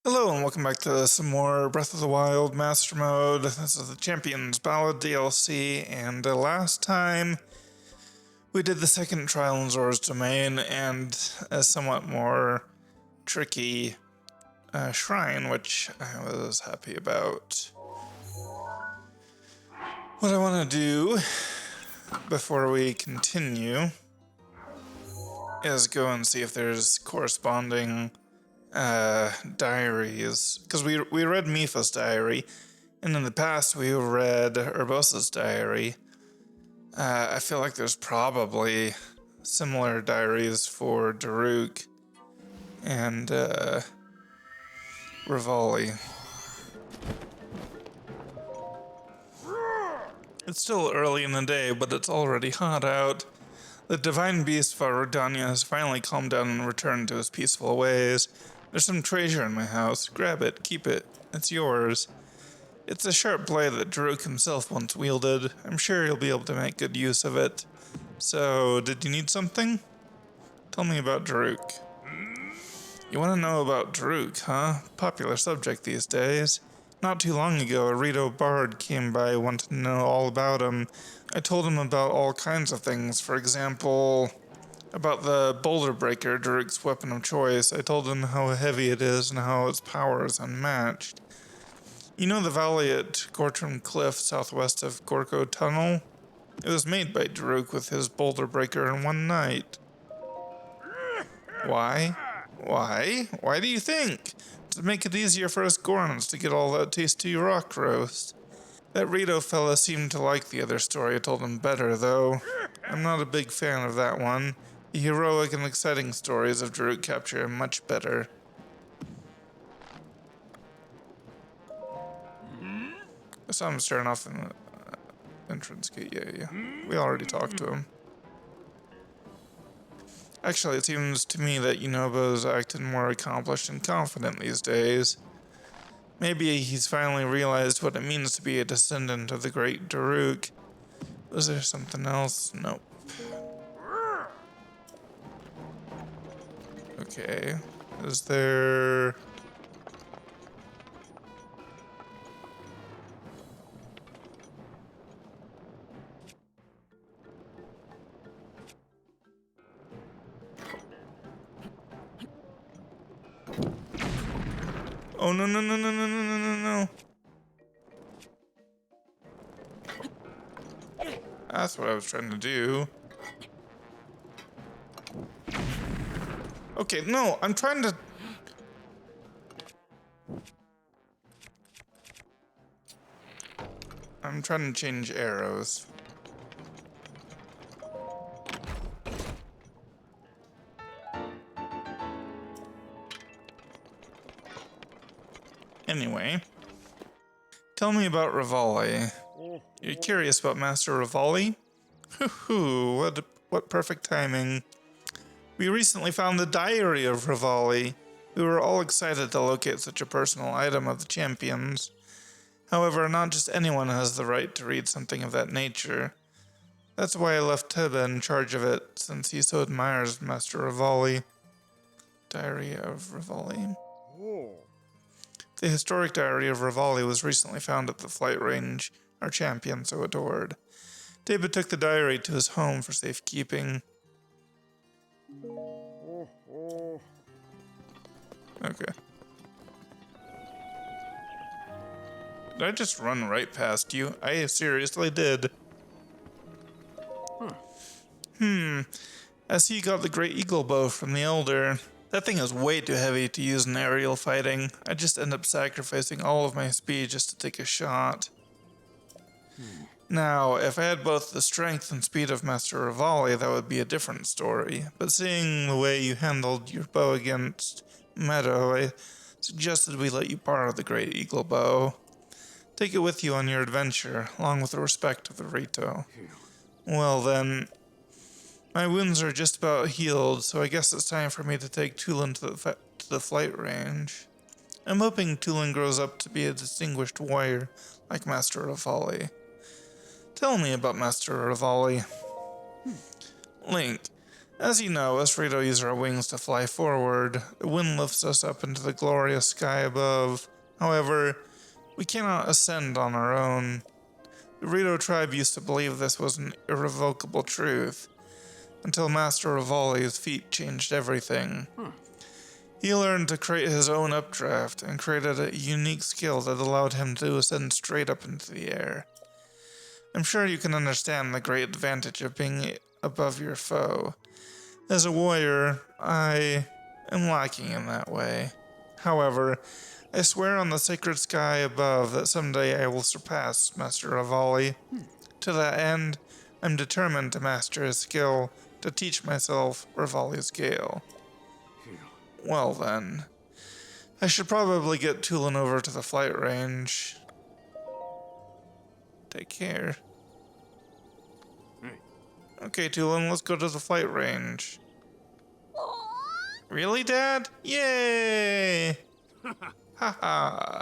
Hello and welcome back to some more Breath of the Wild Master Mode. This is the Champions Ballad DLC, and last time we did the second trial in Zora's Domain and a somewhat more tricky shrine, which I was happy about. What I want to do before we continue is go and see if there's corresponding diaries, because we read Mipha's diary, and in the past we read Urbosa's diary. I feel like there's probably similar diaries for Daruk and Revali. It's still early in the day, but it's already hot out. The divine beast Varudanya has finally calmed down and returned to his peaceful ways. There's some treasure in my house. Grab it, keep it. It's yours. It's a sharp blade that Daruk himself once wielded. I'm sure you'll be able to make good use of it. So, did you need something? Tell me about Daruk. You want to know about Daruk, huh? Popular subject these days. Not too long ago, a Rito bard came by wanting to know all about him. I told him about all kinds of things. For example, about the boulder breaker, Daruk's weapon of choice. I told him how heavy it is and how its power is unmatched. You know the valley at Gortram Cliff, southwest of Gorko Tunnel? It was made by Daruk with his boulder breaker in one night. Why? Why do you think? To make it easier for us Gorons to get all that tasty rock roast. That Rito fella seemed to like the other story I told him better, though. I'm not a big fan of that one. The heroic and exciting stories of Daruk capture him much better. I saw him staring off in the entrance gate. Yeah. We already talked to him. Actually, it seems to me that Yunobo's acting more accomplished and confident these days. Maybe he's finally realized what it means to be a descendant of the great Daruk. Was there something else? Nope. Okay. Is there... Oh, no. That's what I was trying to do. Okay, no, I'm trying to... change arrows. Anyway, tell me about Revali. You're curious about Master Revali? Hoo-hoo, what perfect timing. We recently found the Diary of Revali. We were all excited to locate such a personal item of the champions. However, not just anyone has the right to read something of that nature. That's why I left Teba in charge of it, since he so admires Master Revali. Diary of Revali. The historic Diary of Revali was recently found at the flight range our champion so adored. David took the diary to his home for safekeeping. Okay. Did I just run right past you? I seriously did. I see you got the Great Eagle Bow from the Elder. That thing is way too heavy to use in aerial fighting. I just end up sacrificing all of my speed just to take a shot. Now, if I had both the strength and speed of Master Revali, that would be a different story. But seeing the way you handled your bow against Meadow, I suggested we let you borrow the Great Eagle Bow. Take it with you on your adventure, along with the respect of the Rito. Well then, my wounds are just about healed, so I guess it's time for me to take Tulin to the flight range. I'm hoping Tulin grows up to be a distinguished warrior like Master Revali. Tell me about Master Revali. Link, As you know, us Rito use our wings to fly forward. The wind lifts us up into the glorious sky above. However, we cannot ascend on our own. The Rito tribe used to believe this was an irrevocable truth, until Master Revali's feat changed everything. He learned to create his own updraft and created a unique skill that allowed him to ascend straight up into the air. I'm sure you can understand the great advantage of being above your foe. As a warrior, I am lacking in that way. However, I swear on the sacred sky above that someday I will surpass Master Revali. To that end, I'm determined to master his skill, to teach myself Revali's Gale. Well then, I should probably get Tulin over to the flight range. Take care. Okay, Tulin, let's go to the flight range. Really, Dad? Yay! Haha.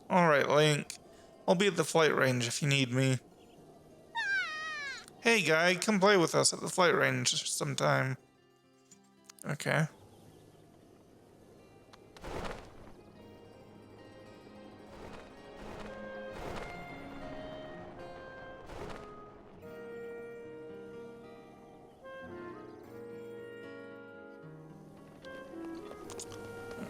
Alright, Link. I'll be at the flight range if you need me. Hey, guy, come play with us at the flight range sometime. Okay.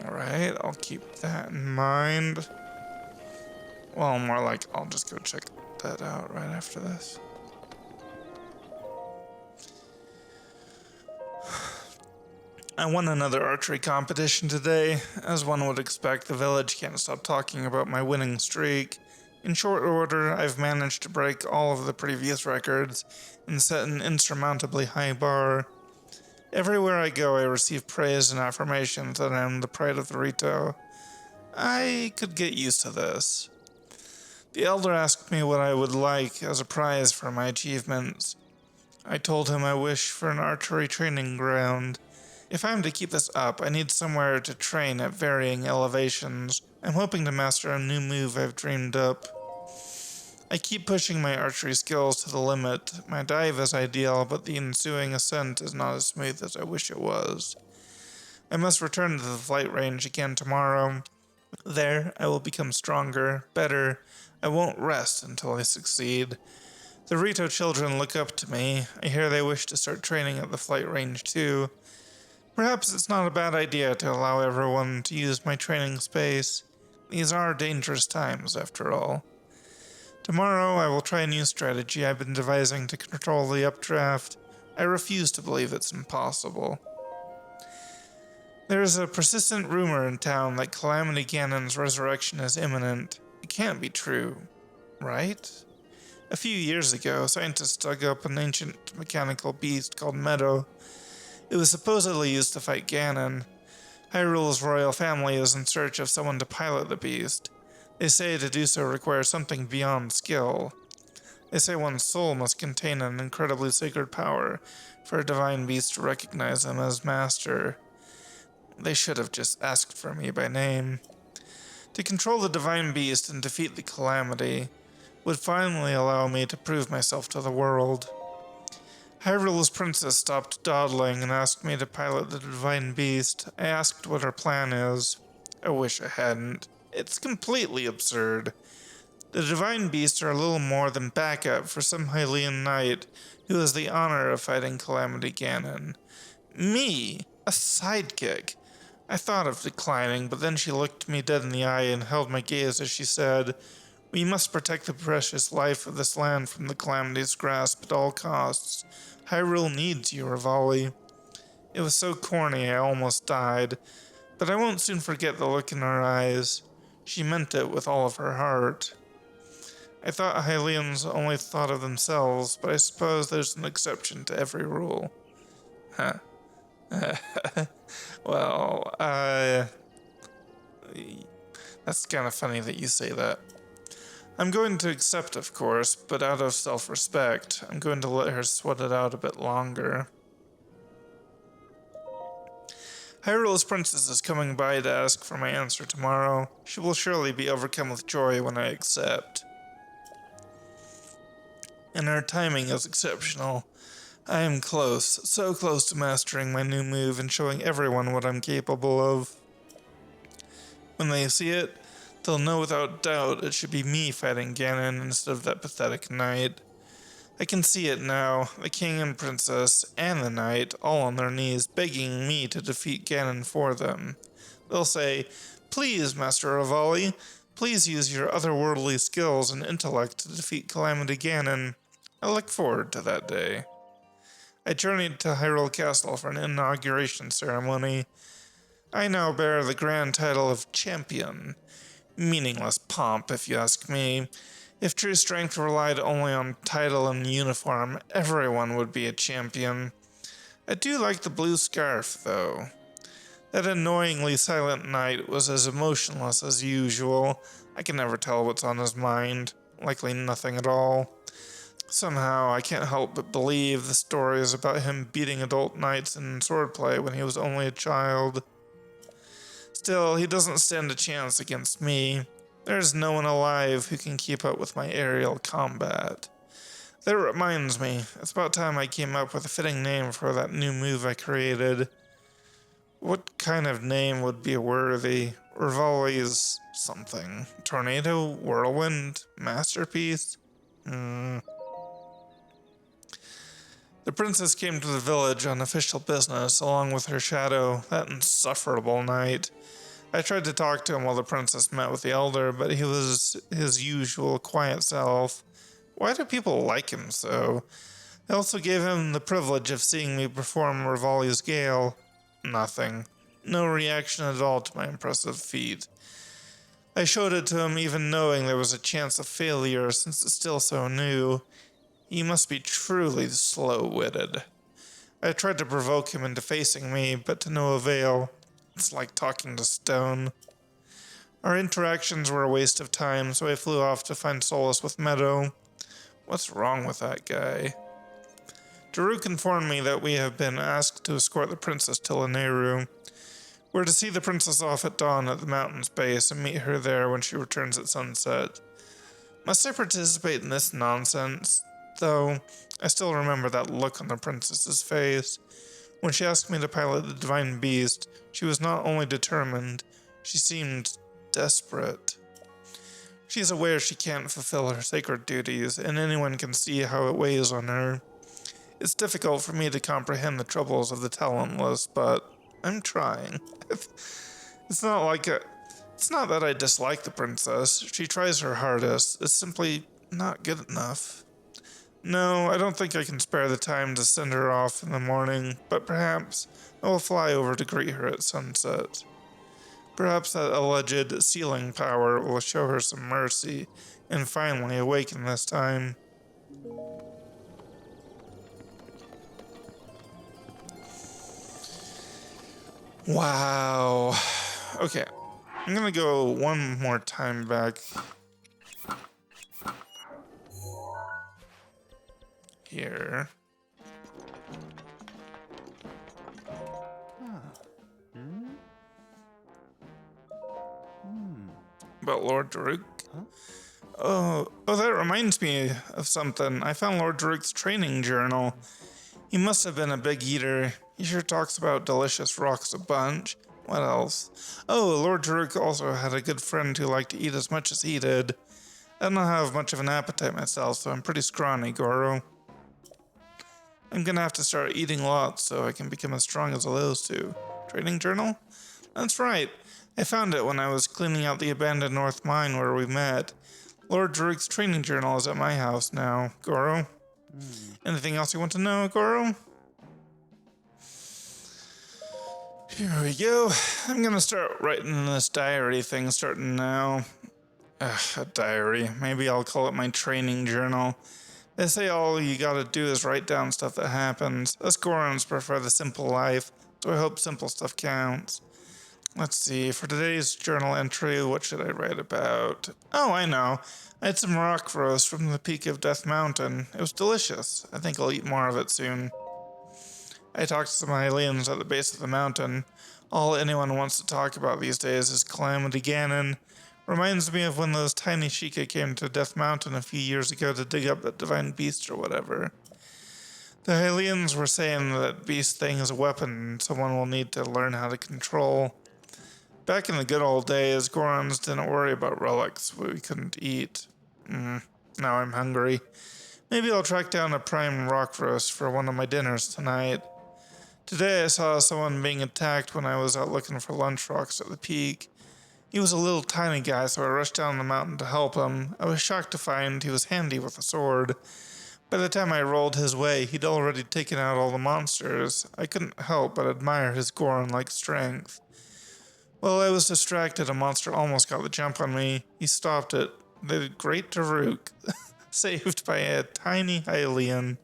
Alright, I'll keep that in mind. Well, more like I'll just go check that out right after this. I won another archery competition today. As one would expect, the village can't stop talking about my winning streak. In short order, I've managed to break all of the previous records and set an insurmountably high bar. Everywhere I go, I receive praise and affirmations that I am the pride of the Rito. I could get used to this. The elder asked me what I would like as a prize for my achievements. I told him I wish for an archery training ground. If I'm to keep this up, I need somewhere to train at varying elevations. I'm hoping to master a new move I've dreamed up. I keep pushing my archery skills to the limit. My dive is ideal, but the ensuing ascent is not as smooth as I wish it was. I must return to the flight range again tomorrow. There, I will become stronger, better. I won't rest until I succeed. The Rito children look up to me. I hear they wish to start training at the flight range too. Perhaps it's not a bad idea to allow everyone to use my training space. These are dangerous times, after all. Tomorrow, I will try a new strategy I've been devising to control the updraft. I refuse to believe it's impossible. There is a persistent rumor in town that Calamity Ganon's resurrection is imminent. It can't be true, right? A few years ago, scientists dug up an ancient mechanical beast called Meadow. It was supposedly used to fight Ganon. Hyrule's royal family is in search of someone to pilot the beast. They say to do so requires something beyond skill. They say one's soul must contain an incredibly sacred power for a divine beast to recognize him as master. They should have just asked for me by name. To control the divine beast and defeat the calamity would finally allow me to prove myself to the world. Hyrule's princess stopped dawdling and asked me to pilot the divine beast. I asked what her plan is. I wish I hadn't. It's completely absurd. The divine beasts are a little more than backup for some Hylian knight who has the honor of fighting Calamity Ganon. Me, a sidekick. I thought of declining, but then she looked me dead in the eye and held my gaze as she said, "We must protect the precious life of this land from the Calamity's grasp at all costs. Hyrule needs you, Revali." It was so corny I almost died, but I won't soon forget the look in her eyes. She meant it with all of her heart. I thought Hylians only thought of themselves, but I suppose there's an exception to every rule. Huh. Well, that's kind of funny that you say that. I'm going to accept, of course, but out of self-respect, I'm going to let her sweat it out a bit longer. Hyrule's princess is coming by to ask for my answer tomorrow. She will surely be overcome with joy when I accept. And her timing is exceptional. I am close, so close to mastering my new move and showing everyone what I'm capable of. When they see it, they'll know without doubt it should be me fighting Ganon instead of that pathetic knight. I can see it now, the king and princess and the knight all on their knees begging me to defeat Ganon for them. They'll say, "Please, Master Revali, please use your otherworldly skills and intellect to defeat Calamity Ganon." I look forward to that day. I journeyed to Hyrule Castle for an inauguration ceremony. I now bear the grand title of champion. Meaningless pomp, if you ask me. If true strength relied only on title and uniform, everyone would be a champion. I do like the blue scarf, though. That annoyingly silent knight was as emotionless as usual. I can never tell what's on his mind. Likely nothing at all. Somehow, I can't help but believe the stories about him beating adult knights in swordplay when he was only a child. Still, he doesn't stand a chance against me. There's no one alive who can keep up with my aerial combat. That reminds me, it's about time I came up with a fitting name for that new move I created. What kind of name would be worthy? Revali's something. Tornado? Whirlwind? Masterpiece? The princess came to the village on official business, along with her shadow, that insufferable knight. I tried to talk to him while the princess met with the elder, but he was his usual quiet self. Why do people like him so? I also gave him the privilege of seeing me perform Revali's Gale. Nothing. No reaction at all to my impressive feat. I showed it to him even knowing there was a chance of failure since it's still so new. He must be truly slow-witted. I tried to provoke him into facing me, but to no avail. It's like talking to stone. Our interactions were a waste of time, so I flew off to find solace with Meadow. What's wrong with that guy? Daruk informed me that we have been asked to escort the princess to Lanayru. We're to see the princess off at dawn at the mountain's base and meet her there when she returns at sunset. Must I participate in this nonsense? Though, I still remember that look on the princess's face. When she asked me to pilot the divine beast, she was not only determined, she seemed desperate. She is aware she can't fulfill her sacred duties, and anyone can see how it weighs on her. It's difficult for me to comprehend the troubles of the talentless, but I'm trying. It's not that I dislike the princess. She tries her hardest. It's simply not good enough. No, I don't think I can spare the time to send her off in the morning, but perhaps I will fly over to greet her at sunset. Perhaps that alleged sealing power will show her some mercy and finally awaken this time. Wow. Okay, I'm gonna go one more time back here. About Lord Daruk? Oh, that reminds me of something. I found Lord Daruk's training journal. He must have been a big eater. He sure talks about delicious rocks a bunch. What else? Oh, Lord Daruk also had a good friend who liked to eat as much as he did. I don't have much of an appetite myself, so I'm pretty scrawny, Goro. I'm gonna have to start eating lots so I can become as strong as those two. Training journal? That's right. I found it when I was cleaning out the abandoned North Mine where we met. Lord Daruk's training journal is at my house now, Goro. Anything else you want to know, Goro? Here we go. I'm gonna start writing this diary thing starting now. A diary. Maybe I'll call it my training journal. They say all you gotta do is write down stuff that happens. Us Gorons prefer the simple life, so I hope simple stuff counts. Let's see, for today's journal entry, what should I write about? Oh, I know. I had some rock roast from the peak of Death Mountain. It was delicious. I think I'll eat more of it soon. I talked to some aliens at the base of the mountain. All anyone wants to talk about these days is Calamity Ganon. Reminds me of when those tiny Sheikah came to Death Mountain a few years ago to dig up that divine beast or whatever. The aliens were saying that beast thing is a weapon someone will need to learn how to control. Back in the good old days, Gorons didn't worry about relics we couldn't eat. Now I'm hungry. Maybe I'll track down a prime rock roast for one of my dinners tonight. Today I saw someone being attacked when I was out looking for lunch rocks at the peak. He was a little tiny guy, so I rushed down the mountain to help him. I was shocked to find he was handy with a sword. By the time I rolled his way, he'd already taken out all the monsters. I couldn't help but admire his Goron-like strength. While I was distracted, a monster almost got the jump on me. He stopped it. The great Daruk, saved by a tiny alien.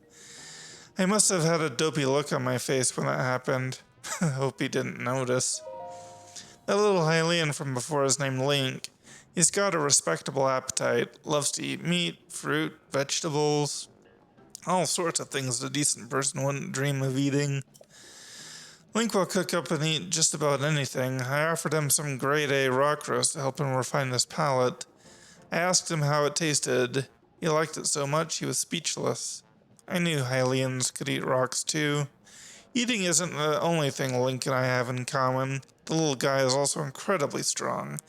I must have had a dopey look on my face when that happened. I hope he didn't notice. That little alien from before is named Link. He's got a respectable appetite, loves to eat meat, fruit, vegetables, all sorts of things a decent person wouldn't dream of eating. Link will cook up and eat just about anything. I offered him some grade A rock roast to help him refine his palate. I asked him how it tasted. He liked it so much he was speechless. I knew aliens could eat rocks too. Eating isn't the only thing Link and I have in common. The little guy is also incredibly strong.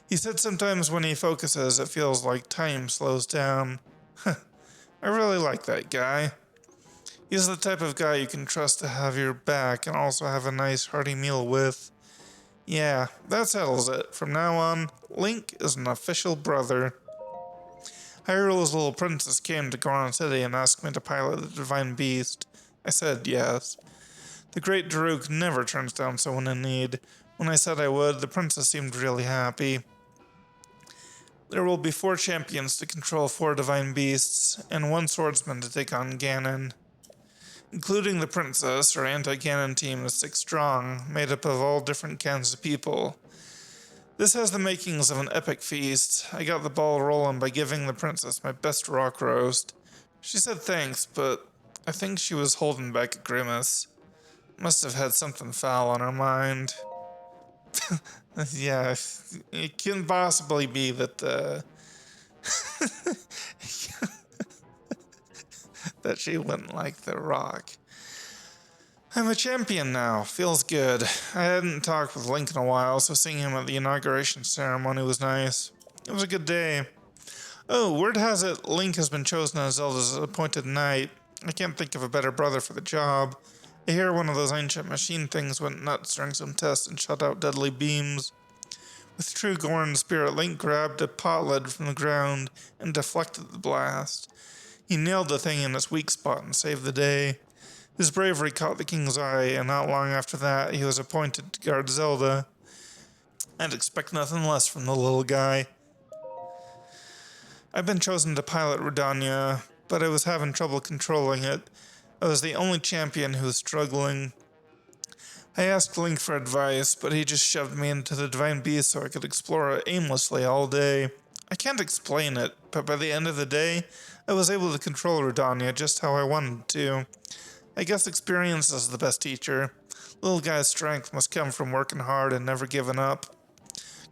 He said sometimes when he focuses, it feels like time slows down. I really like that guy. He's the type of guy you can trust to have your back and also have a nice hearty meal with. Yeah, that settles it. From now on, Link is an official brother. Hyrule's little princess came to Goron City and asked me to pilot the divine beast. I said yes. The great Daruk never turns down someone in need. When I said I would, the princess seemed really happy. There will be 4 champions to control 4 divine beasts, and 1 swordsman to take on Ganon. Including the princess, our anti-Ganon team is 6 strong, made up of all different kinds of people. This has the makings of an epic feast. I got the ball rolling by giving the princess my best rock roast. She said thanks, but I think she was holding back a grimace. Must have had something foul on her mind. Yeah, it couldn't possibly be that that she wouldn't like the rock. I'm a champion now. Feels good. I hadn't talked with Link in a while, so seeing him at the inauguration ceremony was nice. It was a good day. Oh, word has it Link has been chosen as Zelda's appointed knight. I can't think of a better brother for the job. I hear one of those ancient machine things went nuts during some tests and shot out deadly beams. With true Goron spirit, Link grabbed a pot lid from the ground and deflected the blast. He nailed the thing in its weak spot and saved the day. His bravery caught the king's eye, and not long after that, he was appointed to guard Zelda. I'd expect nothing less from the little guy. I've been chosen to pilot Redania, but I was having trouble controlling it. I was the only champion who was struggling. I asked Link for advice, but he just shoved me into the Divine Beast so I could explore it aimlessly all day. I can't explain it, but by the end of the day, I was able to control Redania just how I wanted to. I guess experience is the best teacher. Little guy's strength must come from working hard and never giving up.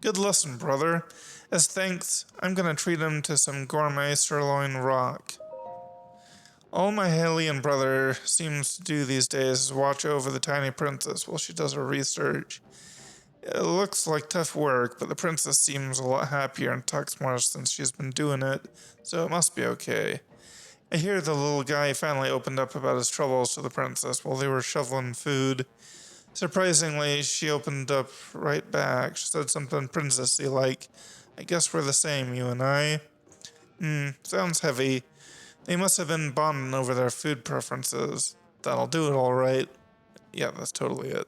Good lesson, brother. As thanks, I'm gonna treat him to some gourmet sirloin rock. All my alien brother seems to do these days is watch over the tiny princess while she does her research. It looks like tough work, but the princess seems a lot happier and talks more since she's been doing it, so it must be okay. I hear the little guy finally opened up about his troubles to the princess while they were shoveling food. Surprisingly, she opened up right back. She said something princessy like, I guess we're the same, you and I. Sounds heavy. They must have been bonding over their food preferences. That'll do it all right. Yeah, that's totally it.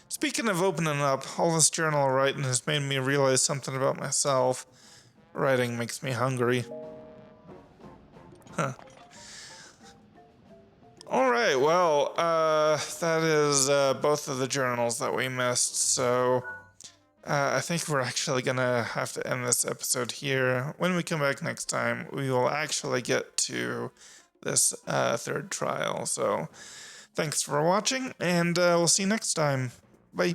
Speaking of opening up, all this journal writing has made me realize something about myself. Writing makes me hungry. Alright, well, that is both of the journals that we missed, so I think we're actually gonna have to end this episode here. When we come back next time, we will actually get to this 3rd trial, so thanks for watching, and we'll see you next time. Bye.